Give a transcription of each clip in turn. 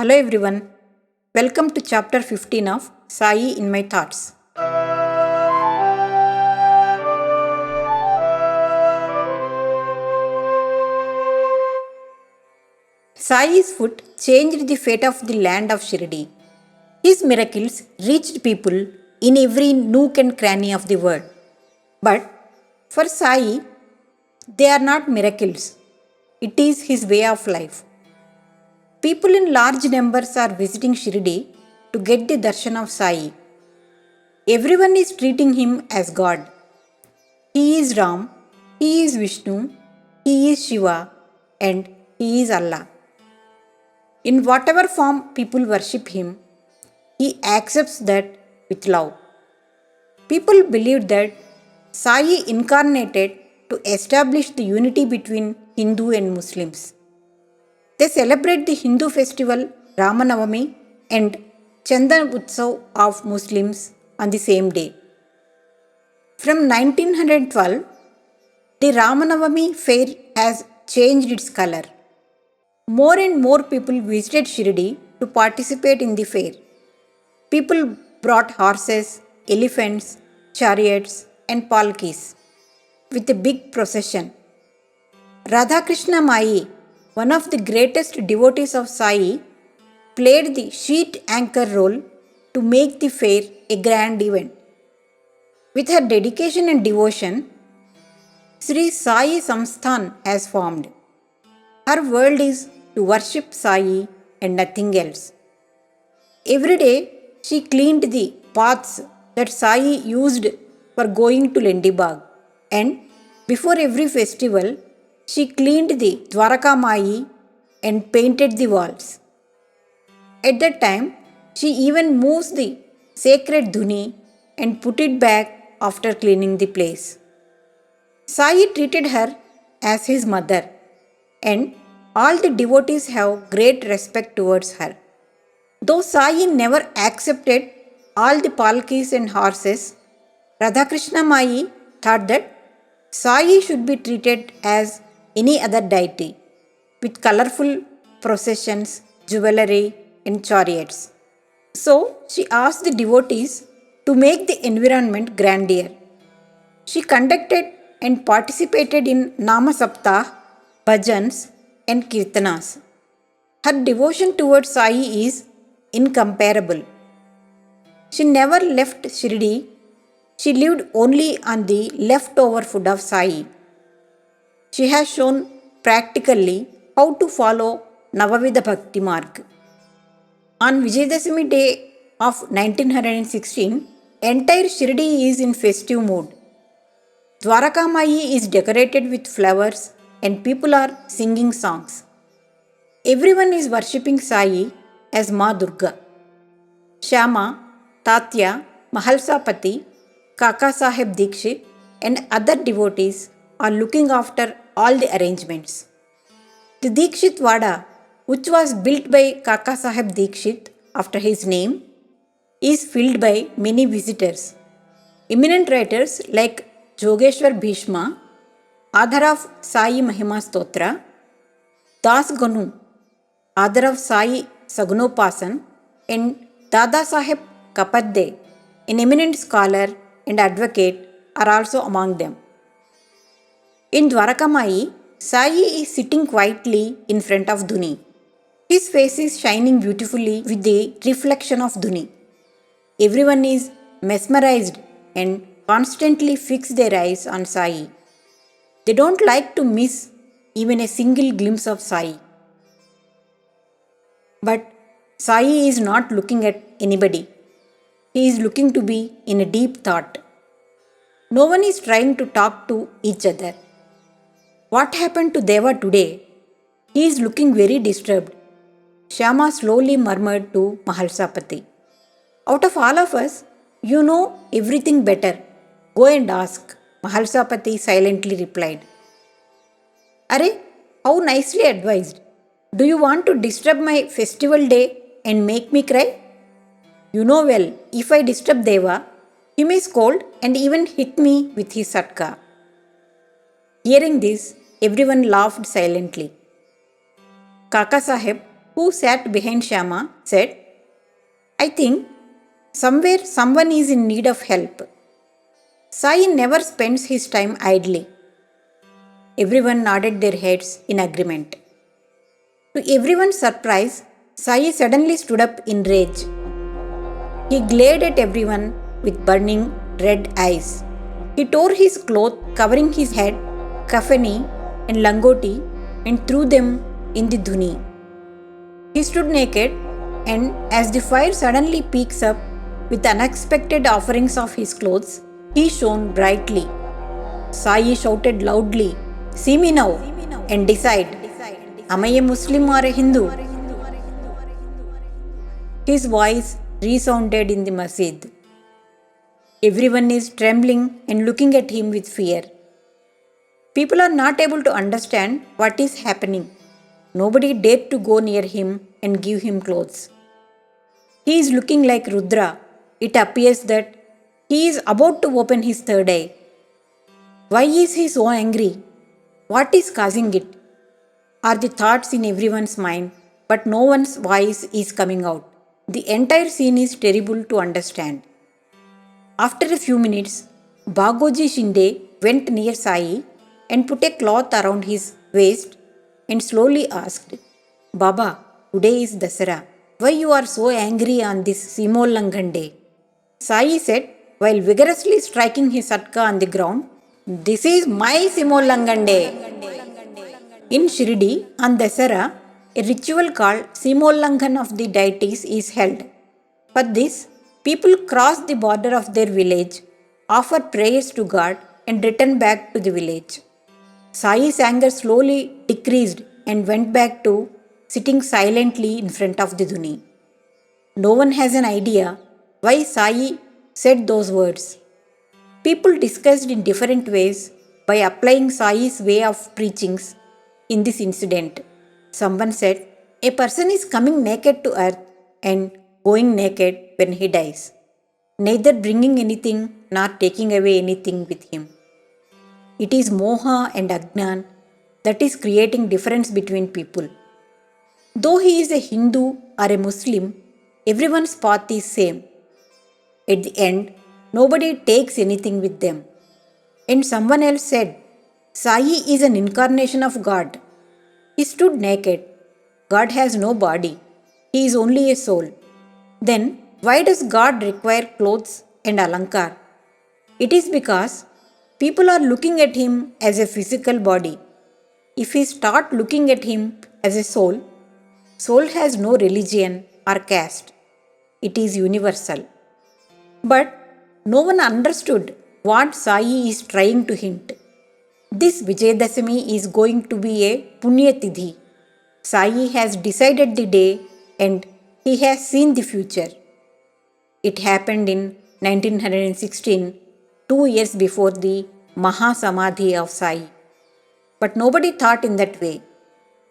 Hello everyone, welcome to chapter 15 of SAI in My Thoughts. Sai's foot changed the fate of the land of Shirdi. His miracles reached people in every nook and cranny of the world. But for Sai, they are not miracles, it is his way of life. People in large numbers are visiting Shirdi to get the darshan of Sai. Everyone is treating him as God. He is Ram, he is Vishnu, he is Shiva, and he is Allah. In whatever form people worship him, he accepts that with love. People believe that Sai incarnated to establish the unity between Hindu and Muslims. They celebrate the Hindu festival Ramanavami and Chandan Utsav of Muslims on the same day. From 1912, the Ramanavami fair has changed its color. More and more people visited Shirdi to participate in the fair. People brought horses, elephants, chariots, and palkis with a big procession. Radhakrishna Mai, one of the greatest devotees of Sai, played the sheet anchor role to make the fair a grand event. With her dedication and devotion, Sri Sai Samsthan has formed. Her world is to worship Sai and nothing else. Every day, she cleaned the paths that Sai used for going to Lendibag, and before every festival, she cleaned the Dwaraka Mai and painted the walls. At that time, she even moves the sacred dhuni and put it back after cleaning the place. Sai treated her as his mother, and all the devotees have great respect towards her. Though Sai never accepted all the palkis and horses, Radhakrishna Mai thought that Sai should be treated as any other deity, with colorful processions, jewelry, and chariots. So she asked the devotees to make the environment grandeur. She conducted and participated in Nama Saptah, bhajans, and kirtanas. Her devotion towards Sai is incomparable. She never left Shirdi. She lived only on the leftover food of Sai. She has shown practically how to follow Navavidha Bhakti Marg. On Vijayadashami day of 1916, entire Shirdi is in festive mood. Dwaraka Mai is decorated with flowers and people are singing songs. Everyone is worshipping Sai as Ma Durga. Shyama, Tatya, Mahasamadhi, Kaka Sahib Dikshit, and other devotees are looking after all the arrangements. The Dikshit Vada, which was built by Kaka Sahib Dikshit after his name, is filled by many visitors. Eminent writers like Jogeshwar Bhishma, author of Sai Mahima Stotra, Das Ganu, author of Sai Sagunopasan, and Dada Saheb Kapadde, an eminent scholar and advocate, are also among them. In Dwaraka Mai, Sai is sitting quietly in front of Dhuni. His face is shining beautifully with the reflection of Dhuni. Everyone is mesmerized and constantly fix their eyes on Sai. They don't like to miss even a single glimpse of Sai. But Sai is not looking at anybody. He is looking to be in a deep thought. No one is trying to talk to each other. What happened to Deva today? He is looking very disturbed. Shyama slowly murmured to Mahasamadhi. Out of all of us, you know everything better. Go and ask, Mahasamadhi silently replied. Are, how nicely advised. Do you want to disturb my festival day and make me cry? You know well, if I disturb Deva, he may scold and even hit me with his satka. Hearing this, everyone laughed silently. Kaka Sahib, who sat behind Shyama, said, I think somewhere someone is in need of help. Sai never spends his time idly. Everyone nodded their heads in agreement. To everyone's surprise, Sai suddenly stood up in rage. He glared at everyone with burning red eyes. He tore his cloth covering his head, kafani, and langoti and threw them in the dhuni. He stood naked, and as the fire suddenly peaks up with unexpected offerings of his clothes, he shone brightly. Sai shouted loudly, See me now and decide, am I a Muslim or a Hindu? His voice resounded in the masjid. Everyone is trembling and looking at him with fear. People are not able to understand what is happening. Nobody dared to go near him and give him clothes. He is looking like Rudra. It appears that he is about to open his third eye. Why is he so angry? What is causing it? Are the thoughts in everyone's mind, but no one's voice is coming out. The entire scene is terrible to understand. After a few minutes, Bagoji Shinde went near Sai and put a cloth around his waist and slowly asked, Baba, today is Dasara. Why you are so angry on this Simollangan day? Sai said while vigorously striking his satka on the ground, This is my Simollangan day. In Shirdi, on Dasara, a ritual called Simollangan of the deities is held. For this, people cross the border of their village, offer prayers to God, and return back to the village. Sai's anger slowly decreased and went back to sitting silently in front of the dhuni. No one has an idea why Sai said those words. People discussed in different ways by applying Sai's way of preachings in this incident. Someone said, a person is coming naked to earth and going naked when he dies, neither bringing anything nor taking away anything with him. It is moha and ajnan that is creating difference between people. Though he is a Hindu or a Muslim, everyone's path is same. At the end, nobody takes anything with them. And someone else said, Sai is an incarnation of God. He stood naked. God has no body. He is only a soul. Then, why does God require clothes and alankar? It is because people are looking at him as a physical body. If we start looking at him as a soul, soul has no religion or caste. It is universal. But no one understood what Sai is trying to hint. This Vijayadashami is going to be a Punyatidhi. Sai has decided the day and he has seen the future. It happened in 1916, 2 years before the Mahasamadhi of Sai. But nobody thought in that way.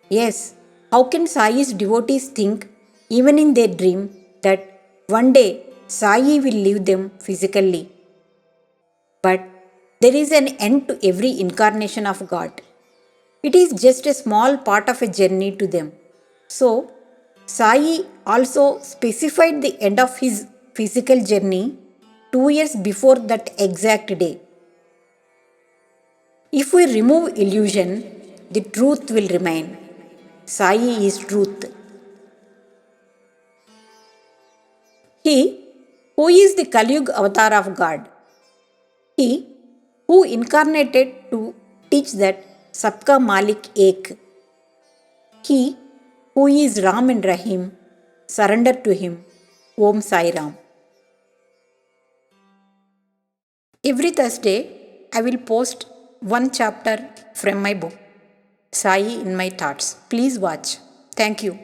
Yes, how can Sai's devotees think, even in their dream, that one day Sai will leave them physically? But there is an end to every incarnation of God. It is just a small part of a journey to them. So, Sai also specified the end of his physical journey 2 years before that exact day. If we remove illusion, the truth will remain. Sai is truth. He who is the Kaliyug avatar of God. He who incarnated to teach that Sabka Malik Ek. He who is Ram and Rahim, surrender to him. Om Sai Ram. Every Thursday, I will post one chapter from my book, Sai in My Thoughts. Please watch. Thank you.